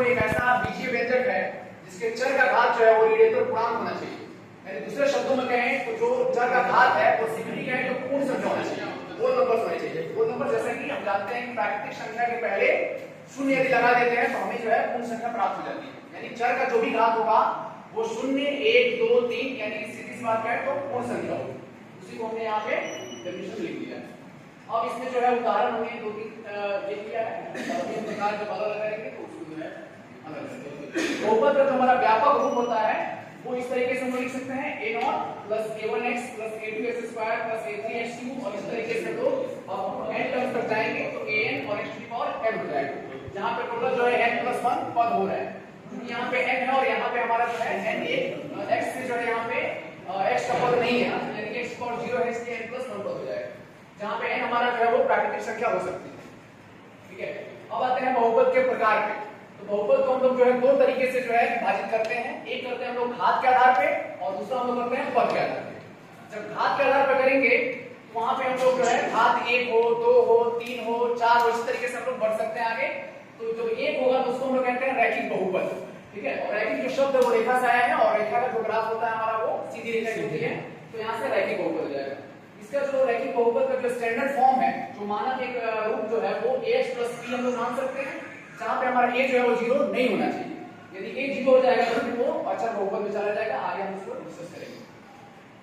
एक ऐसा बीजीय व्यंजक है जिसके चर का घात जो है वो ऋणात्मक पूर्णांक होना चाहिए। यानी दूसरे शब्दों में कहें तो जो चर का घात है वो सिमिली कहें तो पूर्ण संख्या होना चाहिए, होल नंबर्स होने चाहिए। होल नंबर जैसा कि हम जानते हैं कि प्राकृतिक संख्या के पहले शून्य यदि लगा देते हैं तो हमें जो है पूर्ण संख्या प्राप्त हो जाती है। यानी चर का जो भी घात होगा वो 0, 1, 2, 3 यानी सीधी सी बात है तो पूर्ण संख्या होगी। उसी को हमने यहाँ पे डेफिनेशन लिख दिया है। अब इसमें जो है उदाहरण हमने दो तीन ये किया है, तीन प्रकार के पता लगाएंगे तो उसको जो है अलग बहुपद का जो हमारा व्यापक रूप होता है वो इस तरीके से हम लिख सकते हैं a0 + a1x + a2x² + a3x³ और इस तरीके से तो अब n टर्म्स तक जाएंगे तो an और x की पावर n हो जाएगा, जहां पे टोटल जो है n + 1 पद हो रहा है। यहाँ पे n है और यहाँ पे हमारा जो है n एक x से जो है यहाँ पे x का पद नहीं है, यानी कि x की पावर 0 है इसलिए n + 1 पद हो जाएगा, जहां पे n हमारा जो है वो प्राकृतिक संख्या हो सकती है। ठीक है, अब आते हैं बहुपद के प्रकार पे। तो बहुपद को हम लोग जो है दो तरीके से जो है विभाजित करते हैं, एक करते हैं हम लोग घात के आधार पे और दूसरा हम लोग करते हैं पद के आधार पे। जब घात के आधार पे करेंगे तो वहां पे हम लोग जो है घात 1 हो, 2 हो, 3 हो, 4 हो, इस तरीके से हम लोग बढ़ सकते हैं आगे। तो जो 1 होगा तो उसको हम लोग कहते हैं रैखिक बहुपद। ठीक है, और रैखिक जो शब्द है वो रेखा से आया है और रेखा का जो ग्राफ होता है हमारा वो सीधी रेखा की होती है, तो यहाँ से रैखिक बहुपद हो जाएगा। इसका जो रैखिक बहुपद का जो स्टैंडर्ड फॉर्म है, जो मानक एक रूप जो है वो ax + b हम लोग मान सकते हैं, जहां पे हमारा a जो है वो 0 नहीं होना चाहिए। यदि a 0 हो जाएगा तो फिर वो अचर बहुपद में चला जाएगा, आगे हम उसको डिस्कस करेंगे।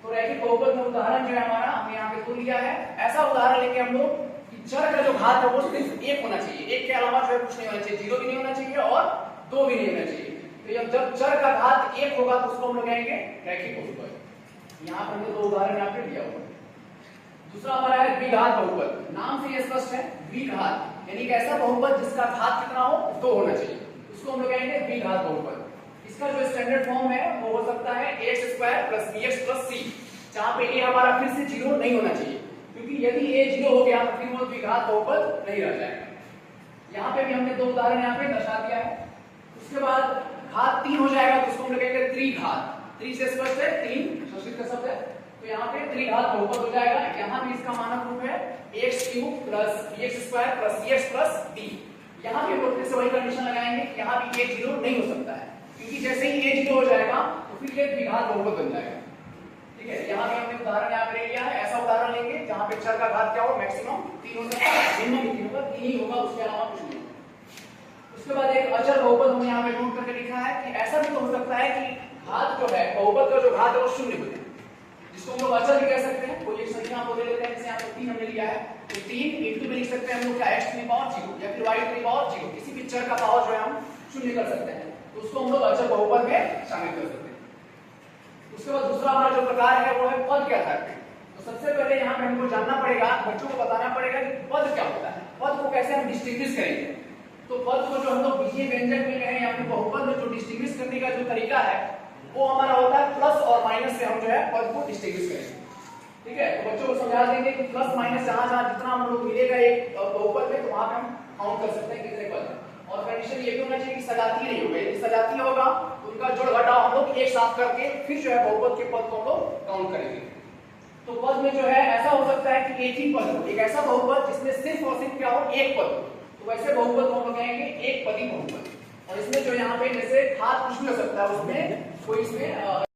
तो रैखिक बहुपद में उदाहरण जो है हमारा हमने यहाँ पे दो लिया है। ऐसा उदाहरण लेंगे हम लोग कि चर का जो घात है वो सिर्फ 1 होना चाहिए, 1 के अलावा जो है कुछ नहीं होना चाहिए, 0 भी नहीं होना चाहिए और 2 भी नहीं होना चाहिए। तो जब चर का घात 1 होगा तो उसको हम लोग कहेंगे रैखिक बहुपद। यहाँ पर हमने दो उदाहरण यहाँ पे लिया हुआ है। दूसरा हमारा है द्विघात बहुपद। नाम से ये स्पष्ट है, द्विघात यानी एक ऐसा बहुपद जिसका घात कितना हो 2 होना चाहिए, उसको हम लोग कहेंगे द्विघात बहुपद। इसका जो स्टैंडर्ड फॉर्म है वो हो सकता है ax² + bx + c, जहां पे a हमारा फिर से 0 नहीं होना चाहिए, क्योंकि यदि a 0 हो गया तो फिर वो द्विघात बहुपद नहीं रह जाएगा। यहाँ पे भी हमने दो उदाहरण यहाँ पे दर्शा दिया है। उसके बाद घात 3 हो जाएगा तो उसको हम लोग कहेंगे त्रिघात। 3 से स्पष्ट है, 3 संस्कृत का शब्द है, तो यहाँ पे त्रिघात बहुपद हो जाएगा। यहाँ भी इसका मानक रूप है ax³ + bx² + cx + d। यहाँ भी हम फिर से वही कंडीशन लगाएंगे कि यहाँ भी a 0 नहीं हो सकता है, क्योंकि जैसे ही a 0 हो जाएगा तो फिर ये द्विघात बहुपद बन जाएगा। ठीक है, यहाँ भी हमने उदाहरण यहाँ पे लिया है। ऐसा उदाहरण लेंगे जहाँ पे चर का घात क्या हो, मैक्सिमम 3 हो सकता है, मिनिमम 3 होगा, 3 ही होगा, उसके अलावा कुछ नहीं। उसके बाद एक अचर बहुपद हमने यहाँ पे नोट करके लिखा है कि ऐसा भी तो हो सकता है कि घात जो है बहुपद का जो घात है वो 0 हो जाए, जिसको हम लोग अचर भी कह सकते हैं। कोई एक संख्या को ले लेते हैं, जैसे यहाँ पे 3 हमने लिया है, तो 3 इंटू में लिख सकते हैं हम लोग क्या x की पावर 0 या फिर y की पावर 0, किसी भी चर का पावर जो है हम 0 कर सकते हैं, तो उसको हम लोग अचर बहुपद में शामिल कर सकते हैं। उसके बाद दूसरा हमारा जो प्रकार है वो है पद के आधार पे। तो सबसे पहले यहाँ पे हमको जानना पड़ेगा, बच्चों को बताना पड़ेगा कि पद क्या होता है, पद को कैसे हम डिस्टिंग्विश करेंगे। तो पद को जो हम लोग बीजीय व्यंजक में कहें या फिर बहुपद में जो डिस्टिंग्विश करने का जो तरीका है वो हमारा होता है प्लस और माइनस से हम जो है पद को डिस्टिंग्विश करेंगे। ठीक है, तो बच्चों को समझा देंगे कि प्लस माइनस जहां जहां जितना हम लोग मिलेगा एक बहुपद में तो वहां पे हम काउंट कर सकते हैं कितने पद हैं। और कंडीशन ये भी होना चाहिए कि सजातीय नहीं होगा, यदि सजातीय होगा तो उनका जोड़ घटाव हम लोग एक साथ करके फिर जो है बहुपद के पद को हम लोग काउंट करेंगे। तो पद में जो है ऐसा हो सकता है कि एक ही पद हो, एक ऐसा बहुपद जिसमें सिर्फ और सिर्फ क्या हो, एक पद हो, तो वैसे बहुपद को हम लोग कहेंगे एक पदी बहुपद। और इसमें जो यहाँ पे जैसे घात कुछ भी हो सकता है, उसमें कोई इसमें